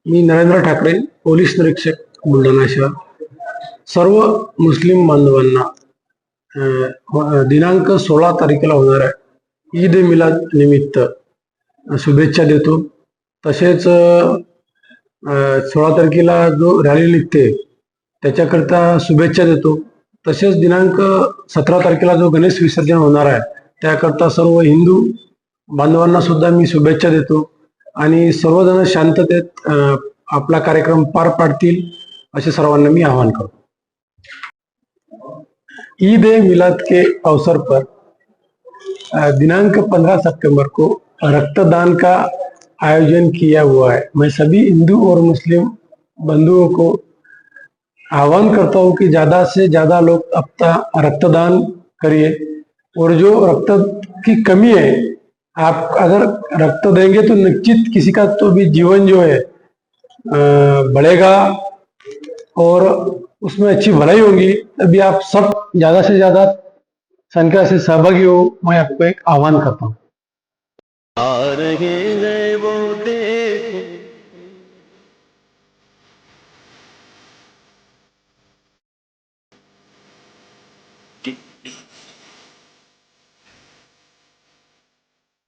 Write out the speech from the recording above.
मी Narendra Thackeray, police निरीक्षक, बुलढाणा शहर. सर्व मुस्लिम बांधवांना दिनांक 16 तारखेला होणाऱ्या ईद ए मिलाद निमित्त शुभेच्छा देतो. तसेच 16 तारखेला जो रॅली निघते त्याच्याकरता शुभेच्छा देतो. तसेच दिनांक 17 तारखेला जो गणेश विसर्जन होणार आहे त्याकरता सर्व हिंदू बांधवांना सुद्धा मी शुभेच्छा देतो आणि सर्वजण शांततेत आपला कार्यक्रम पार पाडतील असे सर्वांना मी आवाहन करतो. ईद ए मिलाद के अवसर पर दिनांक 15 सितंबर को रक्तदान का आयोजन किया हुआ है. मैं सभी हिंदू और मुस्लिम बंधुओं को आह्वान करता हूँ कि ज़्यादा से ज़्यादा लोग अपना रक्तदान करिए और जो रक्त की कमी है आप अगर रक्त देंगे तो निश्चित किसी का तो भी जीवन जो है बढ़ेगा और उसमें अच्छी भलाई होगी. तभी आप सब ज़्यादा से ज़्यादा संख्या से सहभागी हो, मैं आपको एक आह्वान करता हूँ. आ रहे हैं वो देखो कि